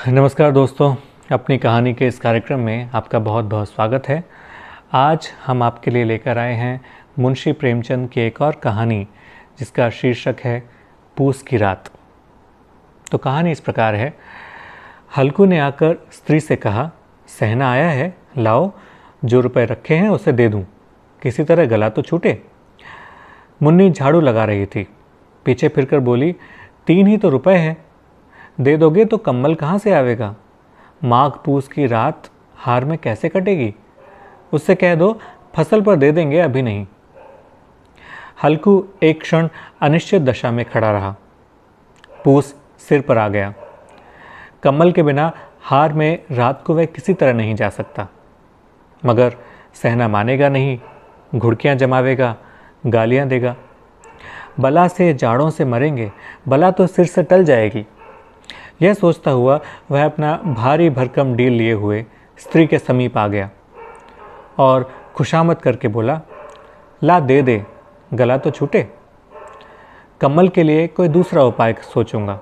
नमस्कार दोस्तों, अपनी कहानी के इस कार्यक्रम में आपका बहुत बहुत स्वागत है। आज हम आपके लिए लेकर आए हैं मुंशी प्रेमचंद की एक और कहानी, जिसका शीर्षक है पूस की रात। तो कहानी इस प्रकार है। हल्कू ने आकर स्त्री से कहा, सहना आया है, लाओ, जो रुपए रखे हैं उसे दे दूं, किसी तरह गला तो छूटे। मुन्नी झाड़ू लगा रही थी, पीछे फिरकर बोली, 3 ही तो रुपए हैं, दे दोगे तो कम्बल कहाँ से आवेगा? माघ पूस की रात हार में कैसे कटेगी? उससे कह दो फसल पर दे देंगे, अभी नहीं। हल्कू एक क्षण अनिश्चित दशा में खड़ा रहा। पूस सिर पर आ गया। कम्बल के बिना हार में रात को वह किसी तरह नहीं जा सकता। मगर सहना मानेगा नहीं, घुड़कियां जमावेगा, गालियां देगा। बला से जाड़ों से मरेंगे, बला तो सिर से टल जाएगी। यह सोचता हुआ वह अपना भारी भरकम डील लिए हुए स्त्री के समीप आ गया और खुशामद करके बोला, ला दे दे, गला तो छूटे। कम्बल के लिए कोई दूसरा उपाय सोचूंगा।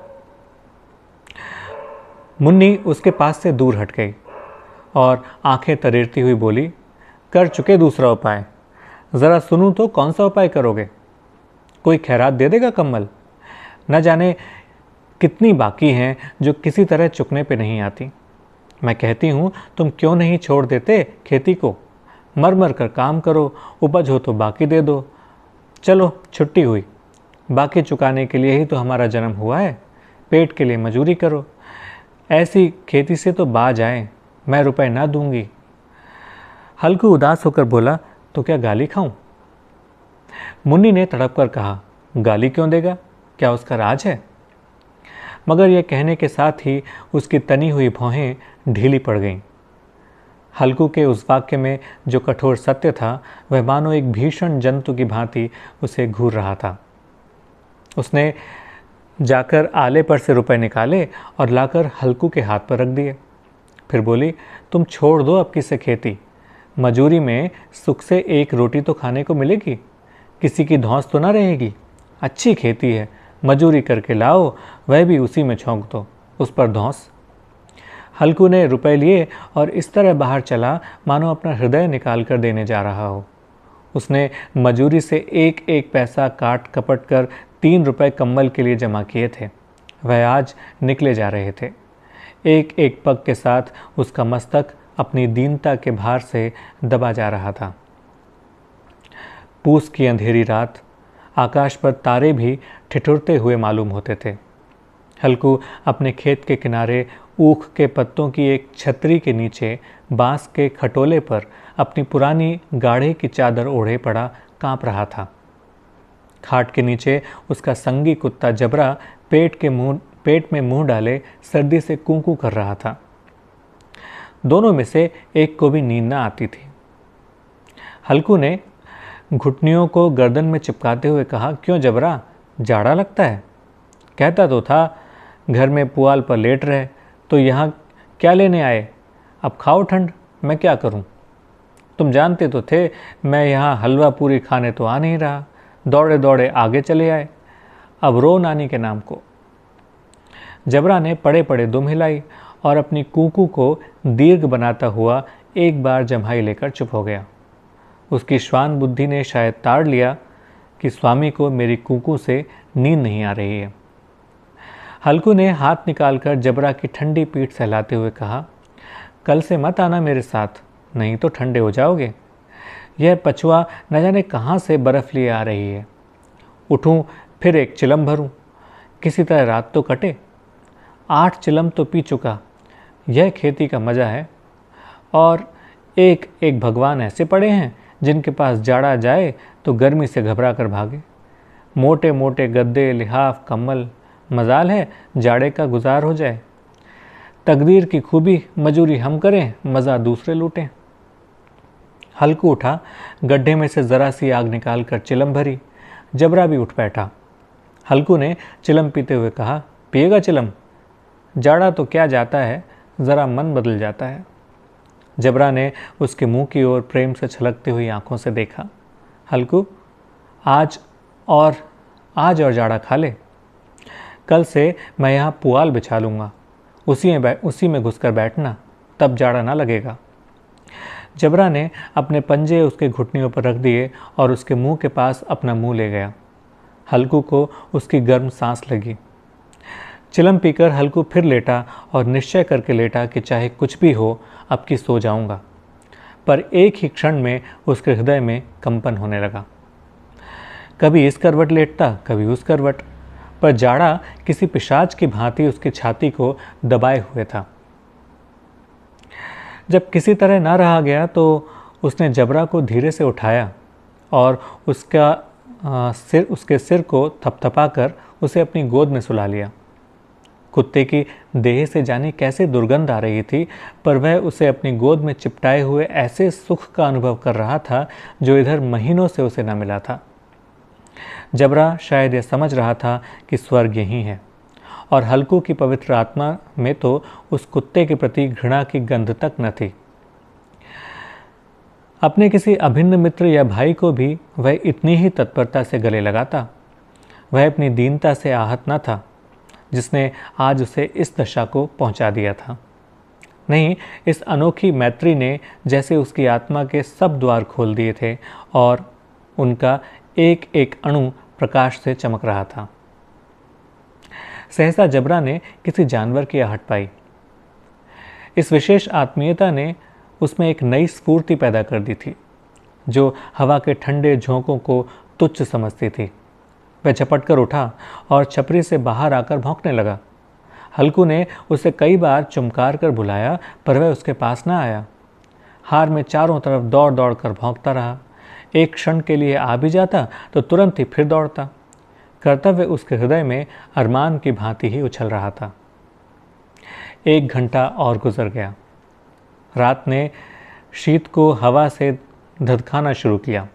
मुन्नी उसके पास से दूर हट गई और आंखें तरेरती हुई बोली, कर चुके दूसरा उपाय, ज़रा सुनूं तो कौन सा उपाय करोगे? कोई खैरात दे देगा कम्बल? न जाने कितनी बाकी हैं जो किसी तरह चुकने पे नहीं आती। मैं कहती हूँ, तुम क्यों नहीं छोड़ देते खेती को? मर मर कर काम करो, उपज हो तो बाकी दे दो। चलो छुट्टी हुई, बाकी चुकाने के लिए ही तो हमारा जन्म हुआ है। पेट के लिए मजूरी करो, ऐसी खेती से तो बाज आए, मैं रुपए ना दूंगी। हल्कू उदास होकर बोला, तो क्या गाली खाऊं? मुन्नी ने तड़प कर कहा, गाली क्यों देगा? क्या उसका राज है? मगर यह कहने के साथ ही उसकी तनी हुई भौहें ढीली पड़ गईं। हल्कू के उस वाक्य में जो कठोर सत्य था, वह मानो एक भीषण जंतु की भांति उसे घूर रहा था। उसने जाकर आले पर से रुपए निकाले और लाकर हल्कू के हाथ पर रख दिए। फिर बोली, तुम छोड़ दो अब किससे खेती, मजूरी में सुख से एक रोटी तो खाने को मिलेगी, किसी की धौंस तो ना रहेगी। अच्छी खेती है, मजूरी करके लाओ, वह भी उसी में झोंक दो, उस पर धौंस। हल्कू ने रुपए लिए और इस तरह बाहर चला मानो अपना हृदय निकाल कर देने जा रहा हो। उसने मजूरी से एक एक पैसा काट कपट कर 3 रुपए कम्बल के लिए जमा किए थे। वह आज निकले जा रहे थे। एक एक पग के साथ उसका मस्तक अपनी दीनता के भार से दबा जा रहा था। पूस की अंधेरी रात, आकाश पर तारे भी ठिठुरते हुए मालूम होते थे। हल्कू अपने खेत के किनारे ऊख के पत्तों की एक छतरी के नीचे बांस के खटोले पर अपनी पुरानी गाढ़े की चादर ओढ़े पड़ा कांप रहा था। खाट के नीचे उसका संगी कुत्ता जबरा पेट में मुंह डाले सर्दी से कूं-कूं कर रहा था। दोनों में से एक को भी नींद न आती थी। हल्कू ने घुटनियों को गर्दन में चिपकाते हुए कहा, क्यों जबरा, जाड़ा लगता है? कहता तो था घर में पुआल पर लेट रहे, तो यहाँ क्या लेने आए? अब खाओ ठंड, मैं क्या करूं? तुम जानते तो थे मैं यहाँ हलवा पूरी खाने तो आ नहीं रहा, दौड़े दौड़े आगे चले आए, अब रो नानी के नाम को। जबरा ने पड़े पड़े दुम हिलाई और अपनी कूकू को दीर्घ बनाता हुआ एक बार जम्हाई लेकर चुप हो गया। उसकी श्वान बुद्धि ने शायद ताड़ लिया कि स्वामी को मेरी कूकू से नींद नहीं आ रही है। हल्कू ने हाथ निकालकर जबरा की ठंडी पीठ सहलाते हुए कहा, कल से मत आना मेरे साथ, नहीं तो ठंडे हो जाओगे। यह पछुआ न जाने कहाँ से बर्फ़ लिए आ रही है। उठूं फिर एक चिलम भरूं, किसी तरह रात तो कटे। 8 चिलम तो पी चुका, यह खेती का मज़ा है। और एक एक भगवान ऐसे पड़े हैं जिनके पास जाड़ा जाए तो गर्मी से घबरा कर भागे। मोटे मोटे गद्दे, लिहाफ, कम्बल, मजाल है जाड़े का गुजार हो जाए। तकदीर की खूबी, मजूरी हम करें, मज़ा दूसरे लूटें। हल्कू उठा, गड्ढे में से ज़रा सी आग निकाल कर चिलम भरी। जबरा भी उठ बैठा। हल्कू ने चिलम पीते हुए कहा, पिएगा चिलम? जाड़ा तो क्या जाता है, ज़रा मन बदल जाता है। जबरा ने उसके मुंह की ओर प्रेम से छलकती हुई आंखों से देखा। हल्कू, आज और जाड़ा खा ले। कल से मैं यहाँ पुआल बिछा लूँगा, उसी में घुसकर बैठना, तब जाड़ा ना लगेगा। जबरा ने अपने पंजे उसके घुटनियों पर रख दिए और उसके मुंह के पास अपना मुंह ले गया। हल्कू को उसकी गर्म सांस लगी। चिलम पीकर हल्कू फिर लेटा और निश्चय करके लेटा कि चाहे कुछ भी हो, अब की सो जाऊंगा। पर एक ही क्षण में उसके हृदय में कंपन होने लगा। कभी इस करवट लेटता, कभी उस करवट, पर जाड़ा किसी पिशाच की भांति उसकी छाती को दबाए हुए था। जब किसी तरह ना रहा गया तो उसने जबरा को धीरे से उठाया और उसके सिर को थपथपाकर उसे अपनी गोद में सुला लिया। कुत्ते की देह से जाने कैसे दुर्गंध आ रही थी, पर वह उसे अपनी गोद में चिपटाए हुए ऐसे सुख का अनुभव कर रहा था जो इधर महीनों से उसे न मिला था। जबरा शायद यह समझ रहा था कि स्वर्ग यही है, और हल्कू की पवित्र आत्मा में तो उस कुत्ते के प्रति घृणा की गंध तक न थी। अपने किसी अभिन्न मित्र या भाई को भी वह इतनी ही तत्परता से गले लगाता। वह अपनी दीनता से आहत न था जिसने आज उसे इस दशा को पहुंचा दिया था। नहीं, इस अनोखी मैत्री ने जैसे उसकी आत्मा के सब द्वार खोल दिए थे और उनका एक एक अणु प्रकाश से चमक रहा था। सहसा जबरा ने किसी जानवर की आहट पाई। इस विशेष आत्मीयता ने उसमें एक नई स्फूर्ति पैदा कर दी थी, जो हवा के ठंडे झोंकों को तुच्छ समझती थी। वह झपट कर उठा और छपरी से बाहर आकर भौंकने लगा। हल्कू ने उसे कई बार चुमकार कर बुलाया, पर वह उसके पास न आया। हार में चारों तरफ दौड़ दौड़ कर भौंकता रहा। एक क्षण के लिए आ भी जाता तो तुरंत ही फिर दौड़ता। कर्तव्य उसके हृदय में अरमान की भांति ही उछल रहा था। 1 घंटा और गुजर गया। रात ने शीत को हवा से धधकाना शुरू किया।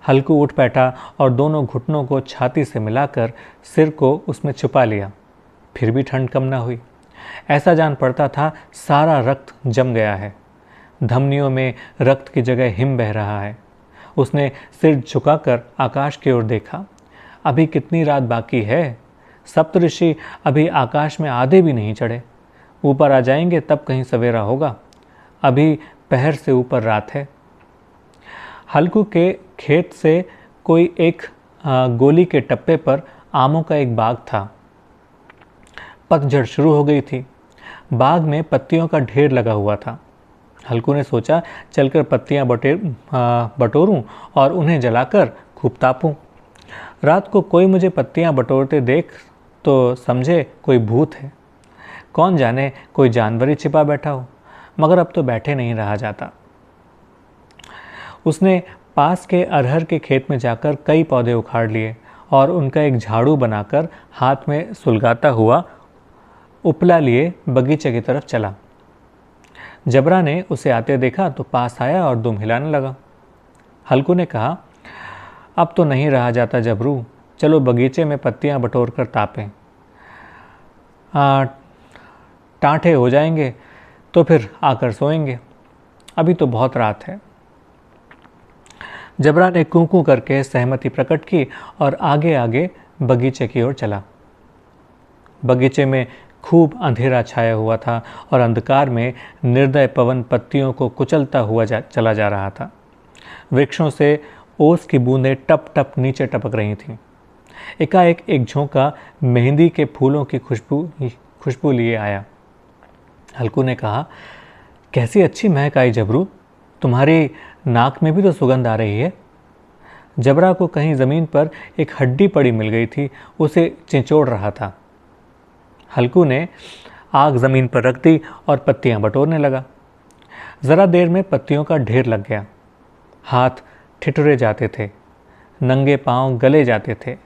हल्कू उठ बैठा और दोनों घुटनों को छाती से मिलाकर सिर को उसमें छुपा लिया। फिर भी ठंड कम न हुई। ऐसा जान पड़ता था सारा रक्त जम गया है, धमनियों में रक्त की जगह हिम बह रहा है। उसने सिर झुकाकर आकाश की ओर देखा। अभी कितनी रात बाकी है? सप्तऋषि अभी आकाश में आधे भी नहीं चढ़े। ऊपर आ जाएंगे तब कहीं सवेरा होगा। अभी पहर से ऊपर रात है। हल्कू के खेत से कोई एक गोली के टप्पे पर आमों का एक बाग था। पतझड़ शुरू हो गई थी। बाग में पत्तियों का ढेर लगा हुआ था। हल्कू ने सोचा चलकर पत्तियां बटोरूं और उन्हें जलाकर खूब तापूं। रात को कोई मुझे पत्तियां बटोरते देख तो समझे कोई भूत है। कौन जाने कोई जानवर ही छिपा बैठा हो, मगर अब तो बैठे नहीं रहा जाता। उसने पास के अरहर के खेत में जाकर कई पौधे उखाड़ लिए और उनका एक झाड़ू बनाकर हाथ में सुलगाता हुआ उपला लिए बगीचे की तरफ चला। जबरा ने उसे आते देखा तो पास आया और दुम हिलाने लगा। हल्कू ने कहा, अब तो नहीं रहा जाता जबरू, चलो बगीचे में पत्तियां बटोर कर तापें। टाँठे हो जाएंगे तो फिर आकर सोएंगे। अभी तो बहुत रात है। जबरा ने कूं-कूं करके सहमति प्रकट की और आगे आगे बगीचे की ओर चला। बगीचे में खूब अंधेरा छाया हुआ था और अंधकार में निर्दय पवन पत्तियों को कुचलता हुआ चला जा रहा था। वृक्षों से ओस की बूंदें टप टप नीचे टपक रही थीं। एकाएक एक झोंका मेहंदी के फूलों की खुशबू लिए आया। हल्कू ने कहा, कैसी अच्छी महक आई जबरू, तुम्हारी नाक में भी तो सुगंध आ रही है। जबरा को कहीं ज़मीन पर एक हड्डी पड़ी मिल गई थी, उसे चिंचोड़ रहा था। हल्कू ने आग ज़मीन पर रख दी और पत्तियां बटोरने लगा। ज़रा देर में पत्तियों का ढेर लग गया। हाथ ठिठुरे जाते थे, नंगे पांव गले जाते थे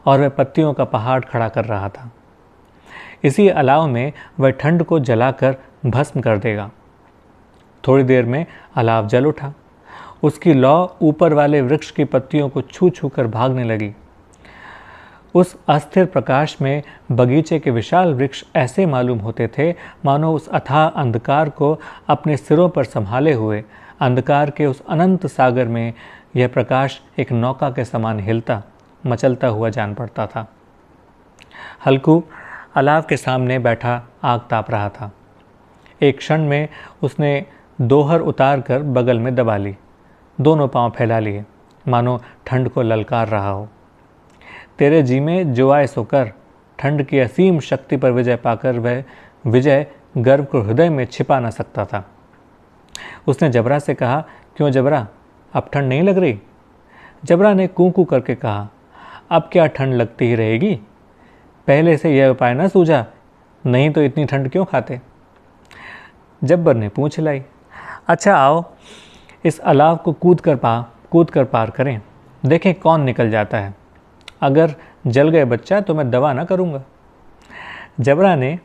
और वह पत्तियों का पहाड़ खड़ा कर रहा था। इसी अलाव में वह ठंड को जलाकर भस्म कर देगा। थोड़ी देर में अलाव जल उठा। उसकी लौ ऊपर वाले वृक्ष की पत्तियों को छू छू कर भागने लगी। उस अस्थिर प्रकाश में बगीचे के विशाल वृक्ष ऐसे मालूम होते थे मानो उस अथाह अंधकार को अपने सिरों पर संभाले हुए अंधकार के उस अनंत सागर में यह प्रकाश एक नौका के समान हिलता मचलता हुआ जान पड़ता था। हल्कू अलाव के सामने बैठा आग ताप रहा था। एक क्षण में उसने दोहर उतार कर बगल में दबा ली, दोनों पांव फैला लिए, मानो ठंड को ललकार रहा हो। तेरे जी में जो आए सो कर। ठंड की असीम शक्ति पर विजय पाकर वह विजय गर्व को हृदय में छिपा न सकता था। उसने जबरा से कहा, क्यों जबरा, अब ठंड नहीं लग रही? जबरा ने कूं कूं करके कहा, अब क्या ठंड लगती ही रहेगी? पहले से यह उपाय न सूझा, नहीं तो इतनी ठंड क्यों खाते? जब्बर ने पूंछ हिलाई। अच्छा आओ, इस अलाव को कूद कर पार करें, देखें कौन निकल जाता है। अगर जल गए बच्चा तो मैं दवा ना करूँगा। जबरा ने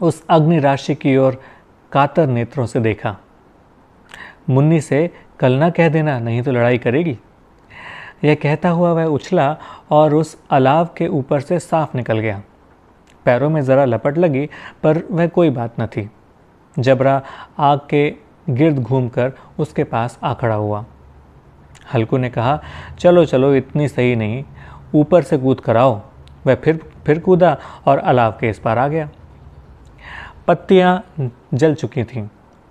उस अग्नि राशि की ओर कातर नेत्रों से देखा। मुन्नी से कल ना कह देना, नहीं तो लड़ाई करेगी। यह कहता हुआ वह उछला और उस अलाव के ऊपर से साफ निकल गया। पैरों में ज़रा लपट लगी, पर वह कोई बात न थी। जबरा आग के गिर्द घूमकर उसके पास आ खड़ा हुआ। हल्कू ने कहा, चलो चलो, इतनी सही नहीं, ऊपर से कूद कर आओ। वह फिर कूदा और अलाव के इस पार आ गया। पत्तियां जल चुकी थीं।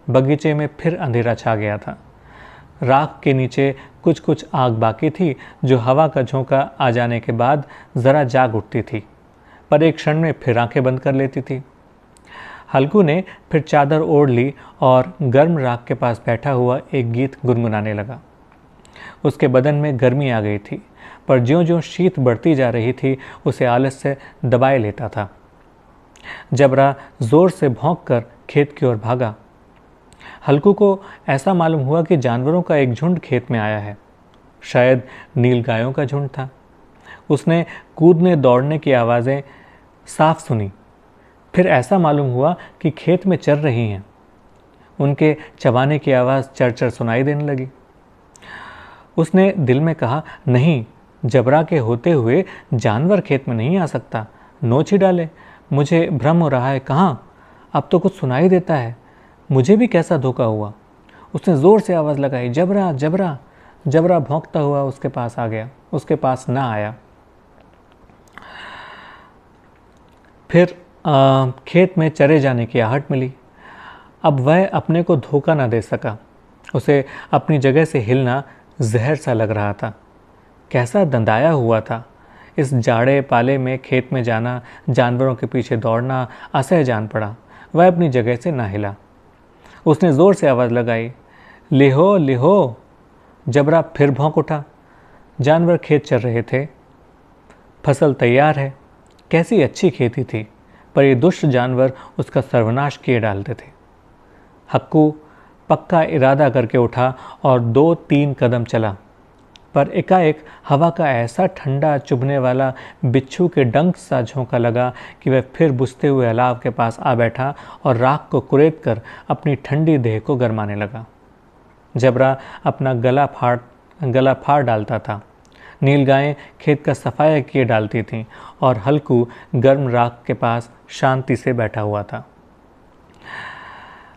बगीचे में फिर अंधेरा छा गया था। राख के नीचे कुछ कुछ आग बाकी थी, जो हवा का झोंका आ जाने के बाद ज़रा जाग उठती थी, पर एक क्षण में फिर आंखें बंद कर लेती थी। हल्कू ने फिर चादर ओढ़ ली और गर्म राख के पास बैठा हुआ एक गीत गुनगुनाने लगा। उसके बदन में गर्मी आ गई थी, पर ज्यों-ज्यों शीत बढ़ती जा रही थी, उसे आलस से दबाए लेता था। जबरा जोर से भौंक कर खेत की ओर भागा। हल्कू को ऐसा मालूम हुआ कि जानवरों का एक झुंड खेत में आया है। शायद नील गायों का झुंड था। उसने कूदने दौड़ने की आवाज़ें साफ सुनी। फिर ऐसा मालूम हुआ कि खेत में चर रही हैं। उनके चबाने की आवाज़ चर-चर सुनाई देने लगी। उसने दिल में कहा, नहीं, जबरा के होते हुए जानवर खेत में नहीं आ सकता, नोच ही डाले। मुझे भ्रम हो रहा है, कहाँ? अब तो कुछ सुनाई देता है। मुझे भी कैसा धोखा हुआ। उसने ज़ोर से आवाज़ लगाई, जबरा जबरा। जबरा भौंकता हुआ उसके पास आ गया, उसके पास ना आया। फिर खेत में चरे जाने की आहट मिली। अब वह अपने को धोखा न दे सका। उसे अपनी जगह से हिलना जहर सा लग रहा था। कैसा दंदाया हुआ था। इस जाड़े पाले में खेत में जाना, जानवरों के पीछे दौड़ना असह्य जान पड़ा। वह अपनी जगह से ना हिला। उसने ज़ोर से आवाज़ लगाई, लिहो लिहो। जबरा फिर भौंक उठा। जानवर खेत चर रहे थे। फसल तैयार है। कैसी अच्छी खेती थी, पर ये दुष्ट जानवर उसका सर्वनाश किए डालते थे। हक्कू पक्का इरादा करके उठा और 2-3 कदम चला, पर एकाएक हवा का ऐसा ठंडा चुभने वाला बिच्छू के डंक सा झोंका लगा कि वह फिर बुझते हुए अलाव के पास आ बैठा और राख को कुरेद कर अपनी ठंडी देह को गरमाने लगा। जबरा अपना गला फाड़ डालता था। नीलगायें खेत का सफाया किए डालती थीं और हल्कू गर्म राख के पास शांति से बैठा हुआ था।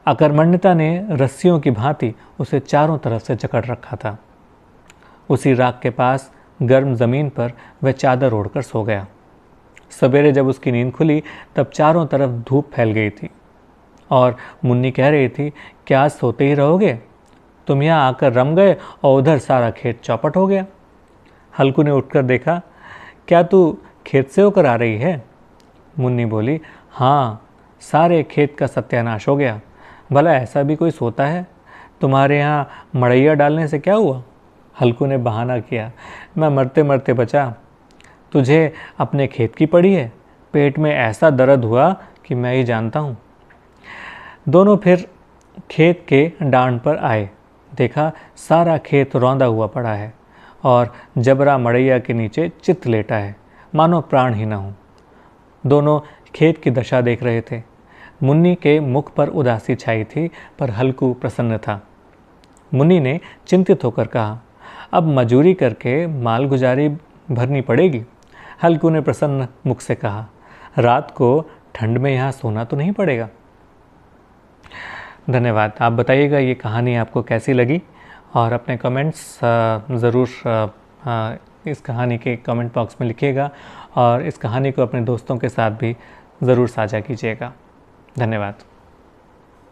अकर्मण्यता ने रस्सियों की भांति उसे चारों तरफ से जकड़ रखा था। उसी राख के पास गर्म ज़मीन पर वह चादर ओढ़कर सो गया। सवेरे जब उसकी नींद खुली, तब चारों तरफ धूप फैल गई थी और मुन्नी कह रही थी, क्या आज सोते ही रहोगे? तुम यहाँ आकर रम गए और उधर सारा खेत चौपट हो गया। हल्कू ने उठकर देखा, क्या तू खेत से होकर आ रही है? मुन्नी बोली, हाँ, सारे खेत का सत्यानाश हो गया। भला ऐसा भी कोई सोता है? तुम्हारे यहाँ मड़ैया डालने से क्या हुआ? हल्कू ने बहाना किया, मैं मरते मरते बचा। तुझे अपने खेत की पड़ी है। पेट में ऐसा दर्द हुआ कि मैं ही जानता हूँ। दोनों फिर खेत के डांड पर आए। देखा, सारा खेत रौंदा हुआ पड़ा है और जबरा मड़ैया के नीचे चित लेटा है, मानो प्राण ही न हो। दोनों खेत की दशा देख रहे थे। मुन्नी के मुख पर उदासी छाई थी, पर हल्कू प्रसन्न था। मुन्नी ने चिंतित होकर कहा, अब मजूरी करके मालगुजारी भरनी पड़ेगी। हल्कू ने प्रसन्न मुख से कहा, रात को ठंड में यहाँ सोना तो नहीं पड़ेगा। धन्यवाद। आप बताइएगा ये कहानी आपको कैसी लगी और अपने कमेंट्स ज़रूर इस कहानी के कमेंट बॉक्स में लिखिएगा और इस कहानी को अपने दोस्तों के साथ भी ज़रूर साझा कीजिएगा। धन्यवाद।